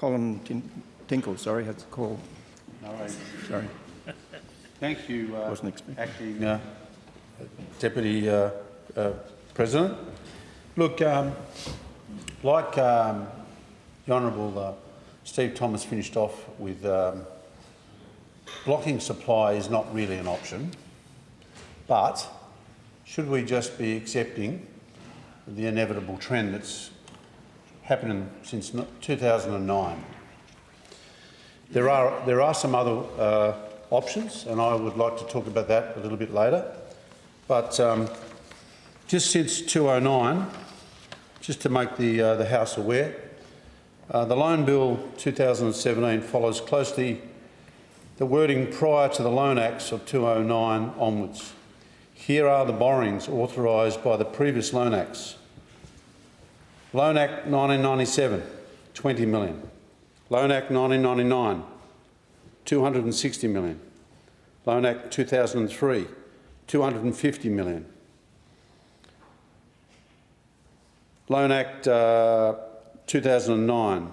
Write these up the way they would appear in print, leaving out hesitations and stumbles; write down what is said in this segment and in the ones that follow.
Colin Tincknell, sorry, had to call. No worries. Sorry. Thank you, Wasn't expecting. Acting Deputy President. Look, like the Honourable Steve Thomas finished off with, blocking supply is not really an option, but should we just be accepting the inevitable trend that's happening since 2009? There are some other options, and I would like to talk about that a little bit later. But just since 2009, just to make the House aware, the Loan Bill 2017 follows closely the wording prior to the Loan Acts of 2009 onwards. Here are the borrowings authorised by the previous Loan Acts. Loan Act 1997, 20 million. Loan Act 1999, 260 million. Loan Act 2003, 250 million. Loan Act 2009,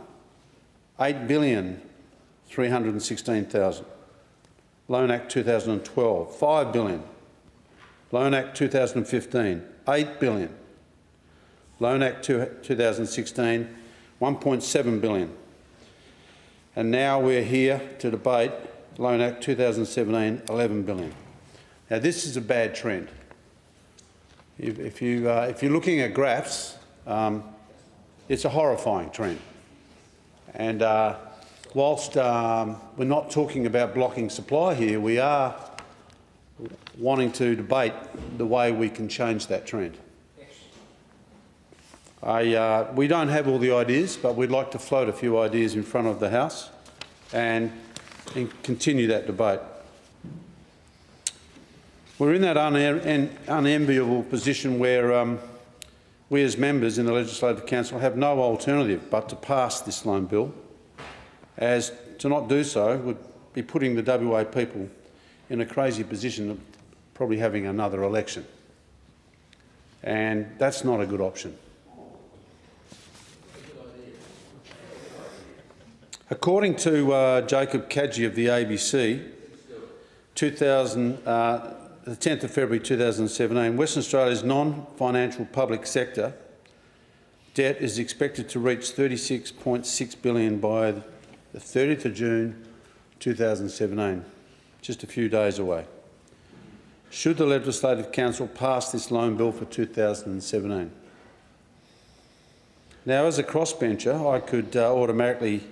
8,316,000. Loan Act 2012, 5 billion. Loan Act 2015, 8 billion. Loan Act 2016, 1.7 billion. And now we're here to debate Loan Act 2017, 11 billion. Now this is a bad trend. If you're looking at graphs, it's a horrifying trend. And whilst we're not talking about blocking supply here, we are wanting to debate the way we can change that trend. We don't have all the ideas, but we'd like to float a few ideas in front of the House and continue that debate. We're in that unenviable position where we as members in the Legislative Council have no alternative but to pass this loan bill, as to not do so would be putting the WA people in a crazy position of probably having another election. And that's not a good option. According to Jacob Kadji of the ABC, the 10th of February 2017, Western Australia's non-financial public sector debt is expected to reach $36.6 billion by the 30th of June 2017, just a few days away. Should the Legislative Council pass this loan bill for 2017? Now, as a crossbencher, I could automatically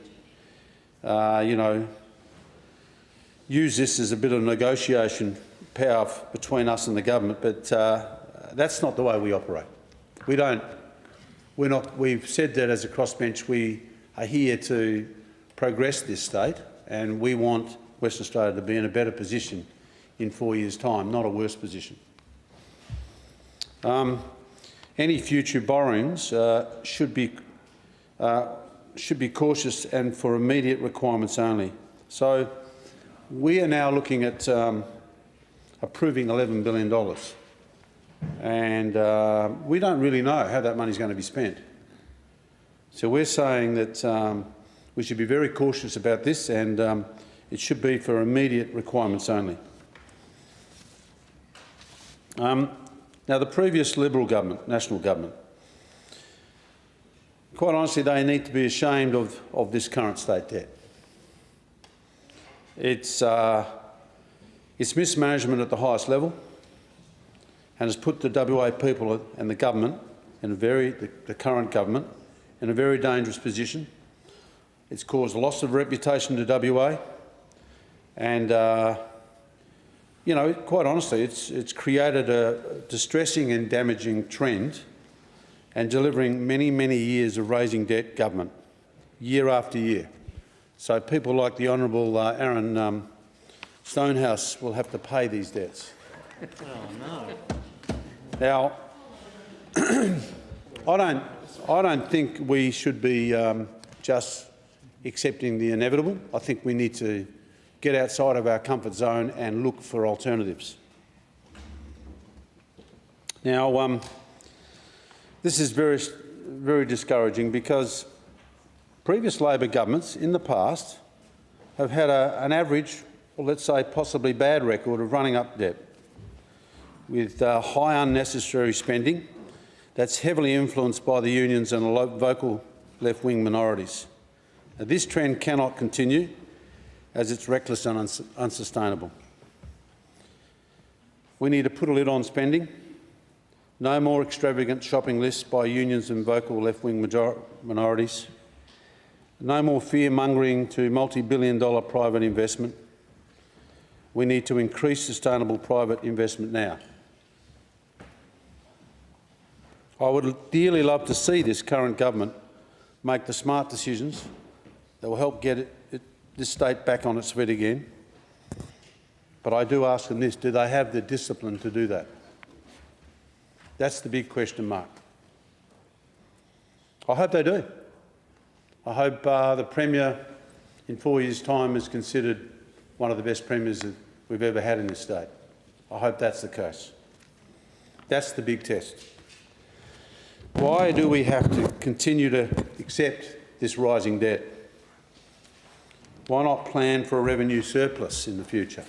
use this as a bit of negotiation power between us and the government, but that's not the way we operate. We've said that as a crossbench we are here to progress this state, and we want Western Australia to be in a better position in 4 years' time, not a worse position. Any future borrowings should be cautious and for immediate requirements only. So we are now looking at approving $11 billion, and we don't really know how that money is going to be spent. So we're saying that we should be very cautious about this, and it should be for immediate requirements only. Now, the previous Liberal government, National government, quite honestly, they need to be ashamed of this current state debt. It's mismanagement at the highest level, and has put the WA people and the government, the current government, in a very dangerous position. It's caused a loss of reputation to WA, and quite honestly, it's created a distressing and damaging trend, and delivering many, many years of raising debt government, year after year. So people like the Honourable Aaron Stonehouse will have to pay these debts. Oh no! Now, I don't think we should be just accepting the inevitable. I think we need to get outside of our comfort zone and look for alternatives. Now, this is very, very discouraging, because Previous Labor governments in the past have had an average, or let's say possibly bad record of running up debt with high unnecessary spending that's heavily influenced by the unions and vocal left-wing minorities. Now, this trend cannot continue as it's reckless and unsustainable. We need to put a lid on spending. No more extravagant shopping lists by unions and vocal left-wing minorities. No more fear-mongering to multi-billion-dollar private investment. We need to increase sustainable private investment now. I would dearly love to see this current government make the smart decisions that will help get this state back on its feet again. But I do ask them this: do they have the discipline to do that? That's the big question mark. I hope they do. I hope the Premier in 4 years' time is considered one of the best premiers that we've ever had in this state. I hope that's the case. That's the big test. Why do we have to continue to accept this rising debt? Why not plan for a revenue surplus in the future?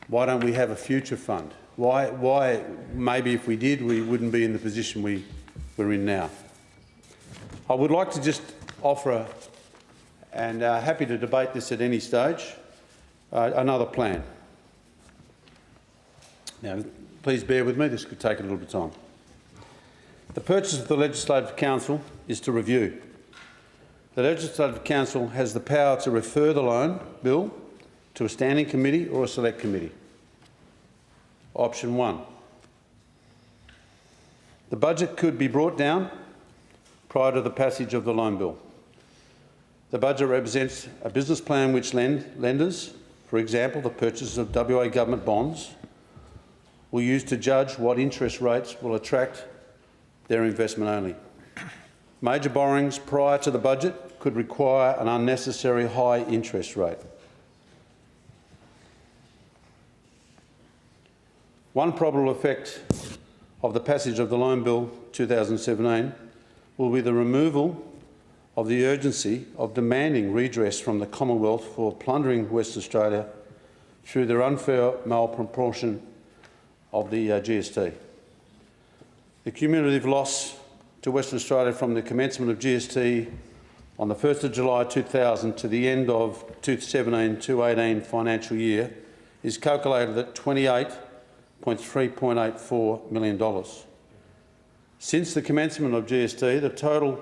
Why don't we have a future fund? Why maybe if we did, we wouldn't be in the position we're in now. I would like to just offer, and happy to debate this at any stage, another plan. Now, please bear with me, this could take a little bit of time. The purpose of the Legislative Council is to review. The Legislative Council has the power to refer the loan bill to a standing committee or a select committee. Option 1. The budget could be brought down prior to the passage of the loan bill. The budget represents a business plan which lenders, for example, the purchase of WA government bonds, will use to judge what interest rates will attract their investment only. Major borrowings prior to the budget could require an unnecessary high interest rate. One probable effect of the passage of the Loan Bill 2017 will be the removal of the urgency of demanding redress from the Commonwealth for plundering Western Australia through their unfair malproportion of the GST. The cumulative loss to Western Australia from the commencement of GST on the 1st of July 2000 to the end of 2017-2018 financial year is calculated at $28.84 million. Since the commencement of GST, the total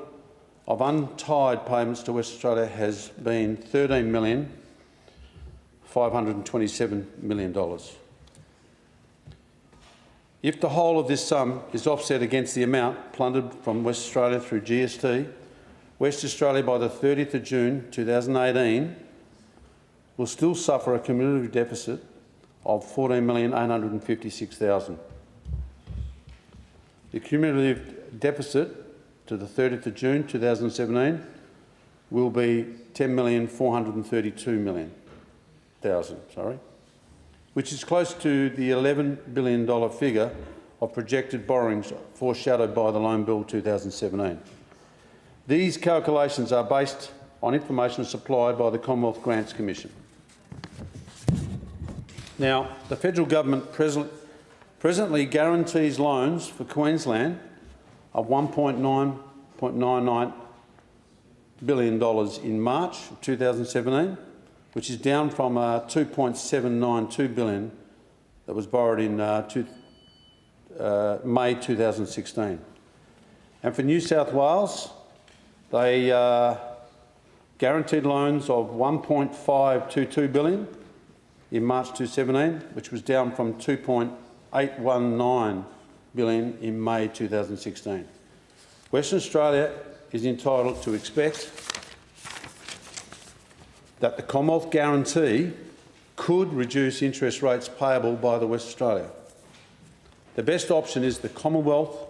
of untied payments to Western Australia has been $13,527 million. If the whole of this sum is offset against the amount plundered from Western Australia through GST, Western Australia by the 30th of June 2018 will still suffer a cumulative deficit of $14,856,000. The cumulative deficit to the 30th of June 2017 will be $10,432,000, which is close to the $11 billion figure of projected borrowings foreshadowed by the Loan Bill 2017. These calculations are based on information supplied by the Commonwealth Grants Commission. Now, the federal government presently guarantees loans for Queensland of $1.99 billion in March 2017, which is down from $2.792 billion that was borrowed in May 2016. And for New South Wales, they guaranteed loans of $1.522 billion in March 2017, which was down from $2.819 billion in May 2016. Western Australia is entitled to expect that the Commonwealth guarantee could reduce interest rates payable by the Western Australia. The best option is the Commonwealth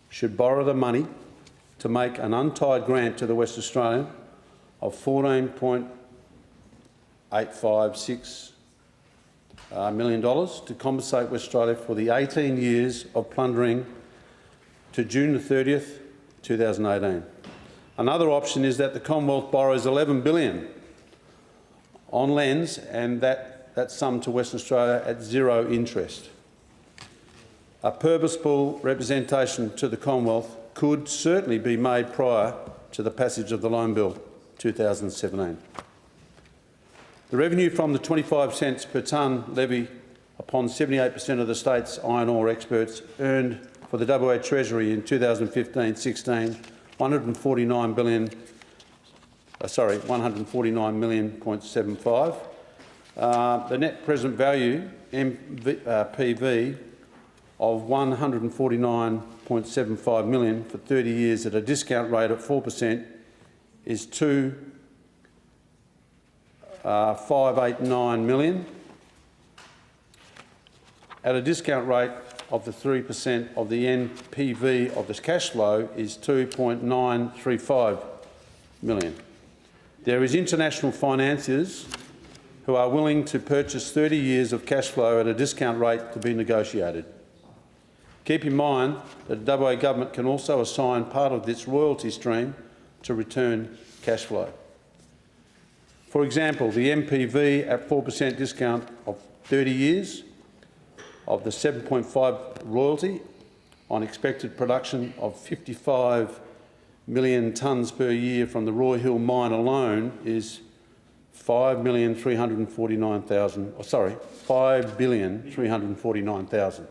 should borrow the money to make an untied grant to the Western Australian of $14.856 million to compensate Western Australia for the 18 years of plundering to June the 30th, 2018. Another option is that the Commonwealth borrows $11 billion on lends and that sum to Western Australia at zero interest. A purposeful representation to the Commonwealth could certainly be made prior to the passage of the Loan Bill 2017. The revenue from the 25 cents per tonne levy upon 78% of the state's iron ore exports earned for the WA Treasury in 2015-16 149 million.75. The net present value (NPV) of 149.75 million for 30 years at a discount rate of 4% is 2,589 million. At a discount rate of the 3% of the NPV of this cash flow is 2.935 million. There is international financiers who are willing to purchase 30 years of cash flow at a discount rate to be negotiated. Keep in mind that the WA government can also assign part of this royalty stream to return cash flow. For example, the NPV at 4% discount of 30 years of the 7.5 royalty on expected production of 55 million tonnes per year from the Roy Hill mine alone is 5,349,000. Sorry, 5,349,000.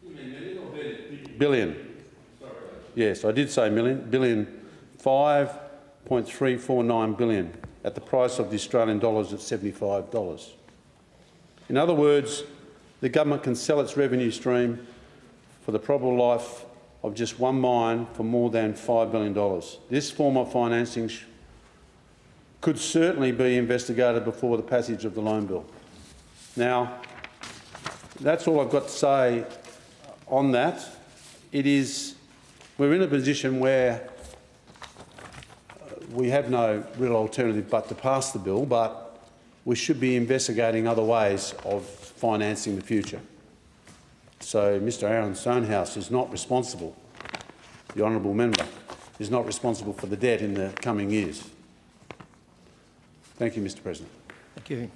You mean million or billion? Billion. Sorry. Yes, I did say million. Billion. 5.349 billion at the price of the Australian dollars at $75. In other words, the government can sell its revenue stream for the probable life of just one mine for more than $5 billion. This form of financing could certainly be investigated before the passage of the Loan Bill. Now, that's all I've got to say on that. We're in a position where we have no real alternative but to pass the bill, but we should be investigating other ways of financing the future. So Mr Aaron Stonehouse is not responsible, the honourable member, is not responsible for the debt in the coming years. Thank you, Mr President. Thank you.